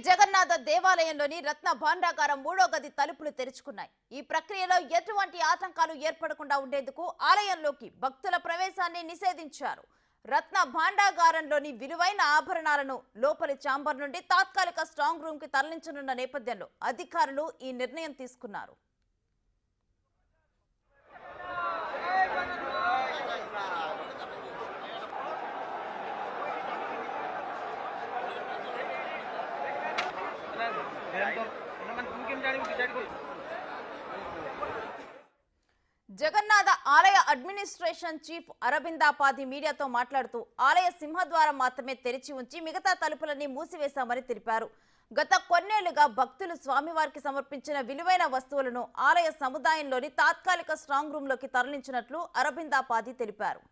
జగన్నాథ దేవాలయంలోని రత్న భాండాగారం మూడో గది తలుపులు తెరుచుకున్నాయి. ఈ ప్రక్రియలో ఎటువంటి ఆటంకాలు ఏర్పడకుండా ఉండేందుకు ఆలయంలోకి భక్తుల ప్రవేశాన్ని నిషేధించారు. రత్న భాండాగారంలోని విలువైన ఆభరణాలను లోపలి ఛాంబర్ నుండి తాత్కాలిక స్ట్రాంగ్ రూమ్ కి తరలించనున్న నేపథ్యంలో అధికారులు ఈ నిర్ణయం తీసుకున్నారు. జగన్నాథ ఆలయ అడ్మినిస్ట్రేషన్ చీఫ్ అరబిందాపాది మీడియాతో మాట్లాడుతూ ఆలయ సింహద్వారం మాత్రమే తెరిచి ఉంచి మిగతా తలుపులన్నీ మూసివేశామని తెలిపారు. గత కొన్నేళ్లుగా భక్తులు స్వామివారికి సమర్పించిన విలువైన వస్తువులను ఆలయ సముదాయంలోని తాత్కాలిక స్ట్రాంగ్ రూమ్ లోకి తరలించినట్లు అరబిందాపాది తెలిపారు.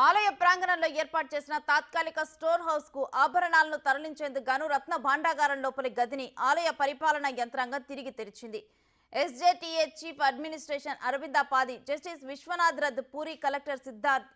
ఆలయ ప్రాంగణంలో ఏర్పాటు చేసిన తాత్కాలిక స్టోర్ హౌస్ కు ఆభరణాలను తరలించేందుకు గాను రత్న భాండాగారం లోపలి గదిని ఆలయ పరిపాలనా యంత్రాంగం తిరిగి తెరిచింది. SJTA chief administration Arabinda Padhee, justice Vishwanath Rath, Puri collector Siddharth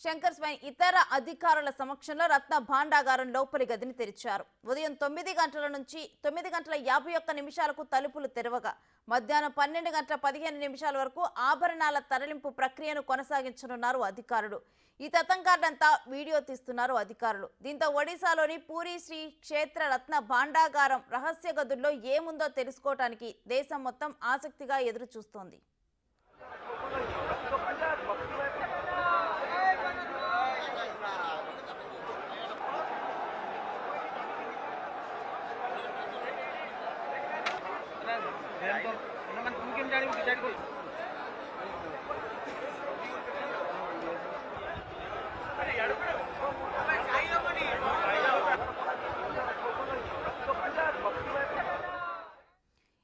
Shankar Swain ఇతర అధికారుల సమక్షంలో రత్న భాండాగారం లోపలి గదిని తెరిచారు. ఉదయం 9 గంటల నుంచి 9:51 తలుపులు తెరవగా మధ్యాహ్నం 12:15 వరకు ఆభరణాల తరలింపు ప్రక్రియను కొనసాగించనున్నారు అధికారులు. ఈ తతంగాన్నంతా వీడియో తీస్తున్నారు అధికారులు. దీంతో ఒడిశాలోని పూరి శ్రీ క్షేత్ర రత్న భాండాగారం రహస్య గదుల్లో ఏముందో తెలుసుకోవటానికి దేశం మొత్తం ఆసక్తిగా ఎదురు చూస్తోంది.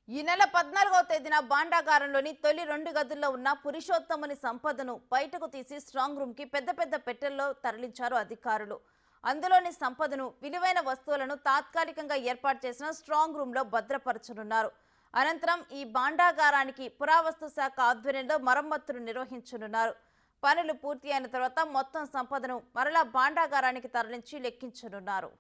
ఈ నెల 14వ తేదీన భాండాగారంలోని తొలి 2 గదుల్లో ఉన్న పురుషోత్తముని సంపదను బయటకు తీసి స్ట్రాంగ్ రూమ్ కి పెద్ద పెద్ద పెట్టెల్లో తరలించారు అధికారులు. అందులోని సంపదను, విలువైన వస్తువులను తాత్కాలికంగా ఏర్పాటు చేసిన స్ట్రాంగ్ రూమ్ లో భద్రపరచనున్నారు. అనంతరం ఈ భాండాగారానికి పురావస్తు శాఖ ఆధ్వర్యంలో మరమ్మతులు నిర్వహించనున్నారు. పనులు పూర్తి అయిన తర్వాత మొత్తం సంపదను మరలా భాండాగారానికి తరలించి లెక్కించనున్నారు.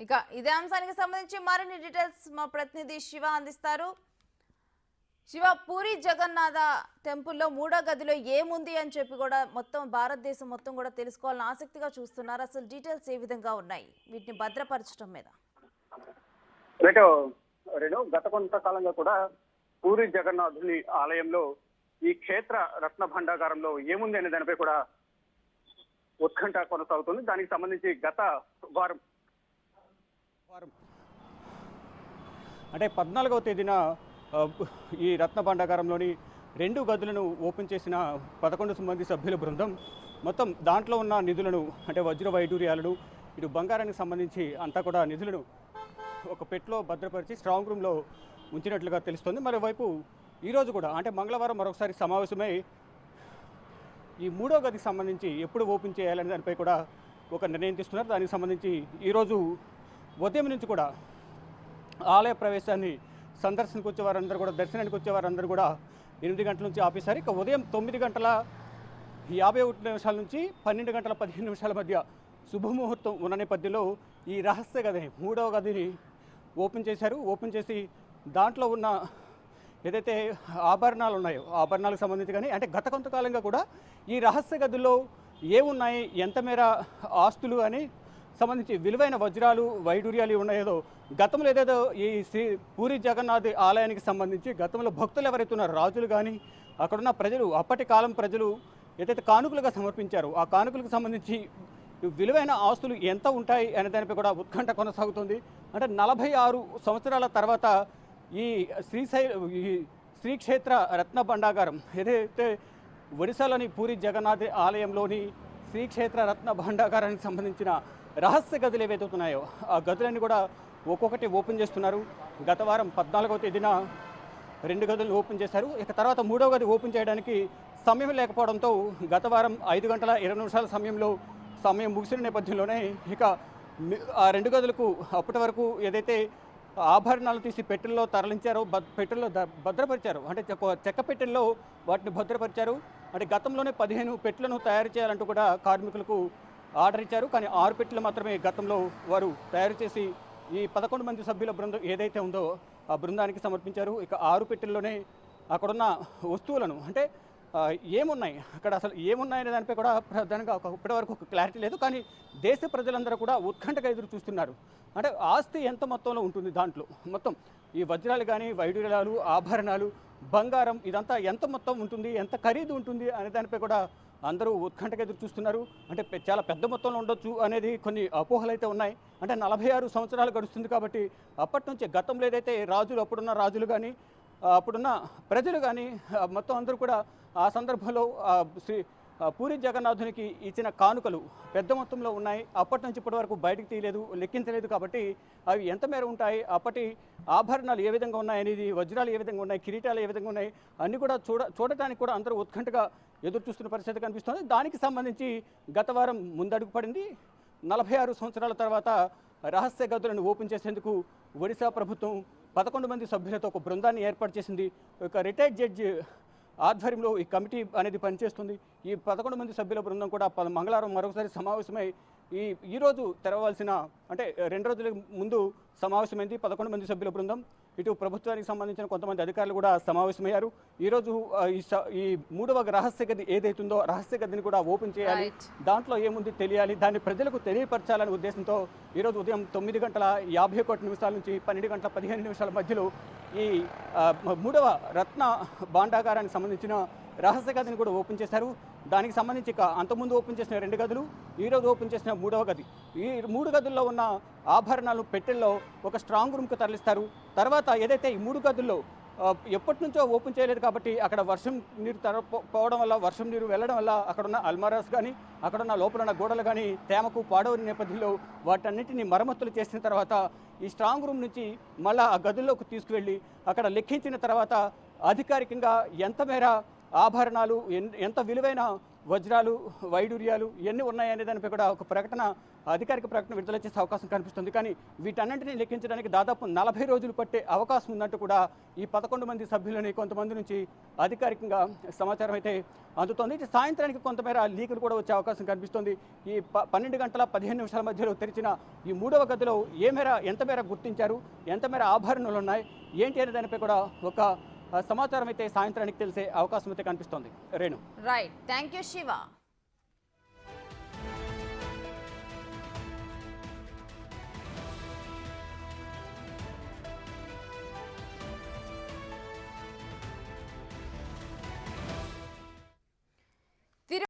ఇక ఇదే అంశానికి సంబంధించి మరిన్ని డీటెయిల్స్ మా ప్రతినిధి శివ అందిస్తారు. శివ, పూరి జగన్నాథ టెంపుల్లో 3వ గదిలో ఏముంది అని చెప్పి కూడా మొత్తం భారతదేశం మొత్తం కూడా తెలుసుకోవాలని ఆసక్తిగా చూస్తున్నారు. అసలు డీటెయిల్స్ ఏ విధంగా ఉన్నాయి వీటిని భద్రపరచడం మీద? గత కొంతకాలంగా కూడా పూరి జగన్నాథుని ఆలయంలో ఈ క్షేత్ర రత్న భాండాగారంలో ఏముంది అనే దానిపై కూడా ఉత్కంఠ కొనసాగుతుంది. దానికి సంబంధించి గత వారం అంటే 14వ తేదీన ఈ రత్న భాండాగారంలోని 2 గదులను ఓపెన్ చేసిన 11 మంది సభ్యుల బృందం మొత్తం దాంట్లో ఉన్న నిధులను, అంటే వజ్ర వైడూర్యాలను, ఇటు బంగారానికి సంబంధించి అంతా కూడా నిధులను ఒక పెట్లో భద్రపరిచి స్ట్రాంగ్ రూమ్లో ఉంచినట్లుగా తెలుస్తుంది. మరోవైపు ఈరోజు కూడా అంటే మంగళవారం మరొకసారి సమావేశమై ఈ 3వ గదికి సంబంధించి ఎప్పుడు ఓపెన్ చేయాలనే దానిపై కూడా ఒక నిర్ణయం తీసుకున్నారు. దానికి సంబంధించి ఈరోజు ఉదయం నుంచి కూడా ఆలయ ప్రవేశాన్ని సందర్శనకు వచ్చేవారందరూ కూడా, దర్శనానికి వచ్చేవారందరూ కూడా 8 గంటల నుంచి ఆపేశారు. ఇక ఉదయం 9:51 నుంచి 12:15 మధ్య శుభముహూర్తం ఉన్న నేపథ్యంలో ఈ రహస్య గది 3వ గదిని ఓపెన్ చేశారు. ఓపెన్ చేసి దాంట్లో ఉన్న ఏదైతే ఆభరణాలు ఉన్నాయో ఆభరణాలకు సంబంధించి కానీ అంటే గత కొంతకాలంగా కూడా ఈ రహస్య గదుల్లో ఏమున్నాయి, ఎంత మేర ఆస్తులు అని సంబంధించి విలువైన వజ్రాలు వైడూర్యాలు ఉన్నాయేదో గతంలో ఏదేదో ఈ పూరి జగన్నాథ్ ఆలయానికి సంబంధించి గతంలో భక్తులు ఎవరైతే ఉన్నారో రాజులు కానీ అక్కడున్న ప్రజలు, అప్పటి కాలం ప్రజలు ఏదైతే కానుకలుగా సమర్పించారో ఆ కానుకలకు సంబంధించి విలువైన ఆస్తులు ఎంత ఉంటాయి అనే దానిపై కూడా ఉత్కంఠ కొనసాగుతుంది. అంటే 46 సంవత్సరాల తర్వాత ఈ శ్రీక్షేత్ర రత్న భాండాగారం ఏదైతే ఒడిశాలోని పూరి జగన్నాథ్ ఆలయంలోని శ్రీక్షేత్ర రత్న భాండాగారానికి సంబంధించిన రహస్య గదులు ఏవైతే ఉన్నాయో ఆ గదులన్నీ కూడా ఒక్కొక్కటి ఓపెన్ చేస్తున్నారు. గత వారం 14వ తేదీన 2 గదులను ఓపెన్ చేశారు. ఇక తర్వాత 3వ గది ఓపెన్ చేయడానికి సమయం లేకపోవడంతో గత వారం 5 గంటల 20 నిమిషాల సమయం ముగిసిన నేపథ్యంలోనే ఇక ఆ 2 గదులకు అప్పటి వరకు ఏదైతే ఆభరణాలు తీసి పెట్టెల్లో తరలించారో పెట్టెల్లో భద్రపరిచారు. అంటే చెక్క పెట్టెల్లో వాటిని భద్రపరిచారు. అంటే గతంలోనే 15 పెట్టెలను తయారు చేయాలంటూ కూడా కార్మికులకు ఆర్డర్ ఇచ్చారు. కానీ 6 పెట్టెలు మాత్రమే గతంలో వారు తయారు చేసి ఈ 11 మంది సభ్యుల బృందం ఏదైతే ఉందో ఆ బృందానికి సమర్పించారు. ఇక 6 పెట్టెల్లోనే అక్కడున్న వస్తువులను అంటే ఏమున్నాయి అక్కడ అసలు ఏమున్నాయనే దానిపై కూడా ప్రధానంగా ఇప్పటివరకు ఒక క్లారిటీ లేదు. కానీ దేశ ప్రజలందరూ కూడా ఉత్కంఠగా ఎదురు చూస్తున్నారు. అంటే ఆస్తి ఎంత మొత్తంలో ఉంటుంది, దాంట్లో మొత్తం ఈ వజ్రాలు కానీ వైడూర్యాలు ఆభరణాలు బంగారం ఇదంతా ఎంత మొత్తం ఉంటుంది, ఎంత ఖరీదు ఉంటుంది అనే దానిపై కూడా అందరూ ఉత్కంఠగా ఎదురు చూస్తున్నారు. అంటే చాలా పెద్ద మొత్తంలో ఉండొచ్చు అనేది కొన్ని అపోహలు అయితే ఉన్నాయి. అంటే 46 సంవత్సరాలు గడుస్తుంది కాబట్టి అప్పటి నుంచి గతంలో ఏదైతే అప్పుడున్న రాజులు కానీ అప్పుడున్న ప్రజలు కానీ మొత్తం అందరూ కూడా ఆ సందర్భంలో పూరి జగన్నాథునికి ఇచ్చిన కానుకలు పెద్ద మొత్తంలో ఉన్నాయి. అప్పటి నుంచి ఇప్పటి వరకు బయటకు తీయలేదు, లెక్కించలేదు. కాబట్టి అవి ఎంత మేర ఉంటాయి, అప్పటి ఆభరణాలు ఏ విధంగా ఉన్నాయి అనేది, వజ్రాలు ఏ విధంగా ఉన్నాయి, కిరీటాలు ఏ విధంగా ఉన్నాయి అన్నీ కూడా చూడటానికి కూడా అందరూ ఉత్కంఠగా ఎదురు చూస్తున్న పరిస్థితి కనిపిస్తుంది. దానికి సంబంధించి గత వారం ముందడుగు పడింది. 46 సంవత్సరాల తర్వాత రహస్య గదులను ఓపెన్ చేసేందుకు ఒడిశా ప్రభుత్వం 11 మంది సభ్యులతో ఒక బృందాన్ని ఏర్పాటు చేసింది. ఒక రిటైర్డ్ జడ్జి ఆధ్వర్యంలో ఈ కమిటీ అనేది పనిచేస్తుంది. ఈ 11 మంది సభ్యుల బృందం కూడా మంగళవారం మరొకసారి సమావేశమై ఈరోజు తెరవాల్సిన అంటే 2 రోజుల ముందు సమావేశమైంది 11 మంది సభ్యుల బృందం. ఇటు ప్రభుత్వానికి సంబంధించిన కొంతమంది అధికారులు కూడా సమావేశమయ్యారు. ఈరోజు ఈ 3వ రహస్య గది ఏదైతుందో రహస్య గదిని కూడా ఓపెన్ చేయాలి, దాంట్లో ఏముంది తెలియాలి, దాన్ని ప్రజలకు తెలియపరచాలనే ఉద్దేశంతో ఈరోజు ఉదయం 9 గంటల 51 నిమిషాల నుంచి 12 గంటల 15 నిమిషాల మధ్యలో ఈ 3వ రత్న భాండాగారానికి సంబంధించిన రహస్య గదిని కూడా ఓపెన్ చేశారు. దానికి సంబంధించి అంతకుముందు ఓపెన్ చేసిన 2 గదులు, ఈరోజు ఓపెన్ చేసిన 3వ గది. ఈ 3 గదుల్లో ఉన్న ఆభరణాలు పెట్టెల్లో ఒక స్ట్రాంగ్ రూమ్కి తరలిస్తారు. తర్వాత ఏదైతే ఈ 3 గదుల్లో ఎప్పటి నుంచో ఓపెన్ చేయలేదు కాబట్టి అక్కడ వర్షం నీరు పోవడం వల్ల, వర్షం నీరు వెళ్ళడం వల్ల అక్కడున్న అల్మారాస్ కానీ అక్కడున్న లోపల ఉన్న గోడలు కానీ తేమకు పాడవని నేపథ్యంలో వాటన్నిటిని మరమ్మతులు చేసిన తర్వాత ఈ స్ట్రాంగ్ రూమ్ నుంచి మళ్ళీ ఆ గదుల్లోకి తీసుకువెళ్ళి అక్కడ లెక్కించిన తర్వాత అధికారికంగా ఎంత మేర ఆభరణాలు, ఎంత విలువైన వజ్రాలు వైడూర్యాలు ఇవన్నీ ఉన్నాయనే దానిపై కూడా ఒక అధికారిక ప్రకటన విడుదల చేసే అవకాశం కనిపిస్తుంది. కానీ వీటన్నింటినీ లెక్కించడానికి దాదాపు 40 రోజులు పట్టే అవకాశం ఉందంటూ కూడా ఈ 11 మంది సభ్యులని కొంతమంది నుంచి అధికారికంగా సమాచారం అయితే అందుతోంది. సాయంత్రానికి కొంతమేర లీకులు కూడా వచ్చే అవకాశం కనిపిస్తుంది. ఈ 12 గంటల 15 నిమిషాల మధ్యలో తెరిచిన ఈ 3వ గదిలో ఎంత మేర గుర్తించారు, ఎంత మేర ఆభరణాలు ఉన్నాయి ఏంటి అనే దానిపై కూడా ఒక సమాచారం అయితే సాయంత్రానికి తెలిసే అవకాశం అయితే కనిపిస్తోంది. Renu. Right, thank you Shiva.